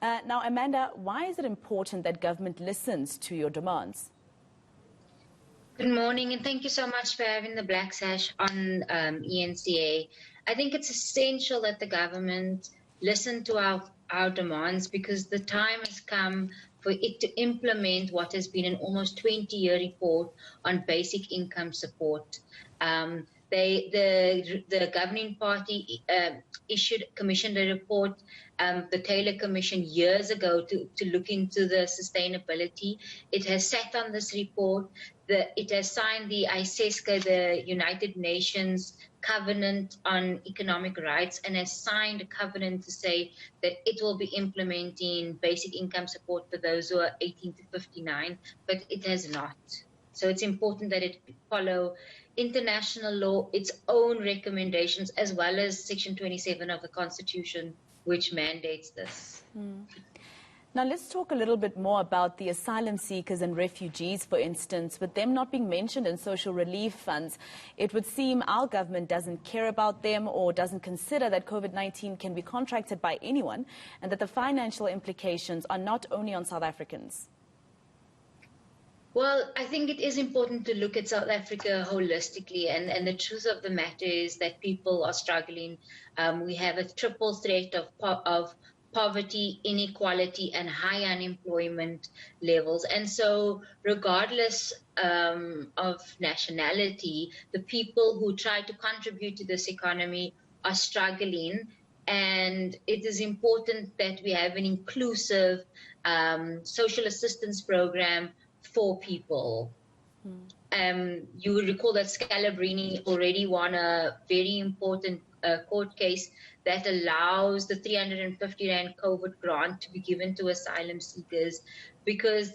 Now, Amanda, why is it important that government listens to your demands? Good morning, and thank you so much for having the Black Sash on ENCA. I think it's essential that the government listen to our demands, because the time has come for it to implement what has been an almost 20-year report on basic income support. The governing party commissioned a report, the Taylor Commission, years ago to look into the sustainability. It has sat on this report. It has signed the ISESCA, the United Nations Covenant on Economic Rights, and has signed a covenant to say that it will be implementing basic income support for those who are 18 to 59, but it has not. So it's important that it follow international law, its own recommendations, as well as Section 27 of the Constitution, which mandates this. Now, let's talk a little bit more about the asylum seekers and refugees, for instance. With them not being mentioned in social relief funds, it would seem our government doesn't care about them or doesn't consider that COVID-19 can be contracted by anyone, and that the financial implications are not only on South Africans. Well, I think it is important to look at South Africa holistically, and the truth of the matter is that people are struggling. We have a triple threat of poverty, inequality, and high unemployment levels. And so regardless of nationality, the people who try to contribute to this economy are struggling. And it is important that we have an inclusive social assistance program for people. You would recall that Scalabrini already won a very important court case that allows the 350 Rand COVID grant to be given to asylum seekers, because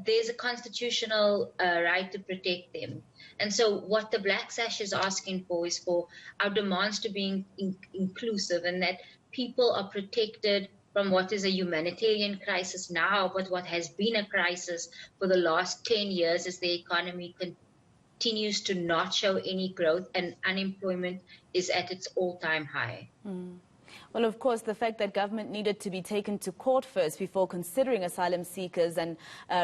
there's a constitutional right to protect them. And so what the Black Sash is asking for is for our demands to be inclusive, and that people are protected from what is a humanitarian crisis now, but what has been a crisis for the last 10 years as the economy continues to not show any growth and unemployment is at its all-time high. Well, of course, the fact that government needed to be taken to court first before considering asylum seekers and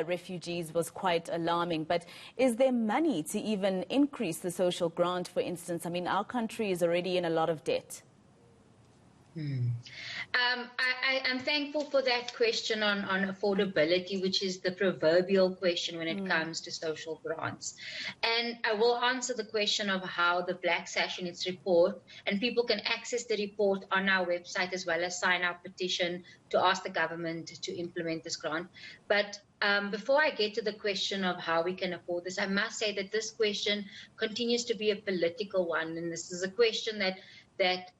refugees was quite alarming. But is there money to even increase the social grant, for instance? I mean, our country is already in a lot of debt. I'm thankful for that question on affordability, which is the proverbial question when it comes to social grants. And I will answer the question of how the Black Sash in its report, and people can access the report on our website as well as sign our petition to ask the government to implement this grant. But before I get to the question of how we can afford this, I must say that this question continues to be a political one. And this is a question that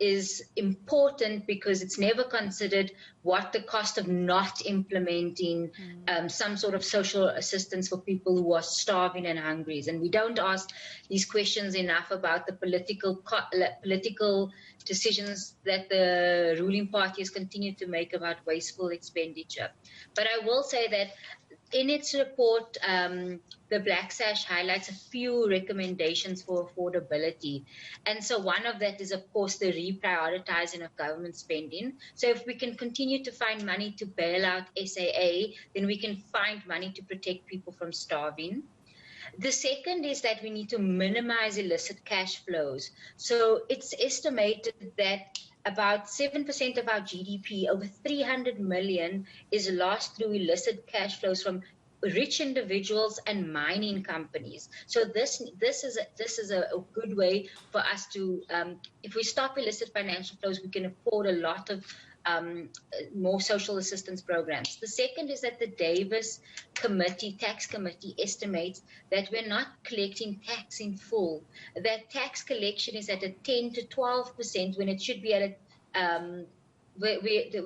is important because it's never considered what the cost of not implementing some sort of social assistance for people who are starving and hungry is. And we don't ask these questions enough about the political decisions that the ruling parties continue to make about wasteful expenditure. But I will say that in its report, the Black Sash highlights a few recommendations for affordability. And so one of that is, of course, the reprioritizing of government spending. So if we can continue to find money to bail out SAA, then we can find money to protect people from starving. The second is that we need to minimize illicit cash flows. So it's estimated that about 7% of our GDP, over 300 million, is lost through illicit cash flows from rich individuals and mining companies. So this is a good way for us to, if we stop illicit financial flows, we can afford a lot of more social assistance programs. The second is that the Davis tax committee estimates that we're not collecting tax in full. That tax collection is at a 10 to 12% when it should be at where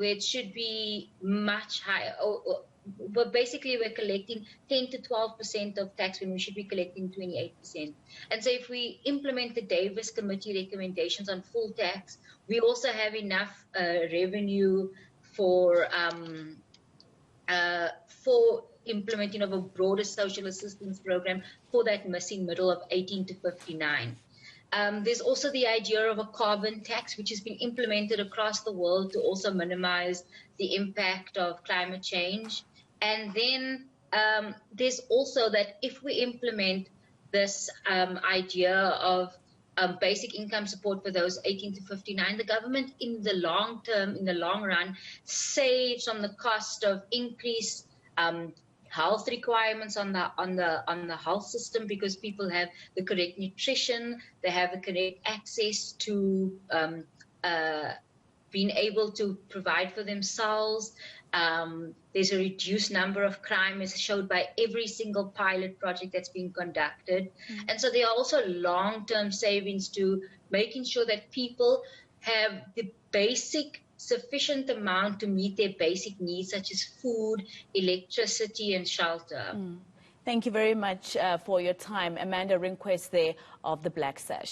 it should be much higher. But basically, we're collecting 10 to 12% of tax when we should be collecting 28%. And so if we implement the Davis Committee recommendations on full tax, we also have enough revenue for implementing of a broader social assistance program for that missing middle of 18 to 59. There's also the idea of a carbon tax, which has been implemented across the world to also minimize the impact of climate change. And then there's also that if we implement this idea of basic income support for those 18 to 59, the government in the long term, in the long run, saves on the cost of increased health requirements on the health system, because people have the correct nutrition, they have the correct access to being able to provide for themselves. There's a reduced number of crime, as showed by every single pilot project that's been conducted. And so there are also long-term savings to making sure that people have the basic sufficient amount to meet their basic needs, such as food, electricity, and shelter. Thank you very much for your time. Amanda Rinquest there of the Black Sash.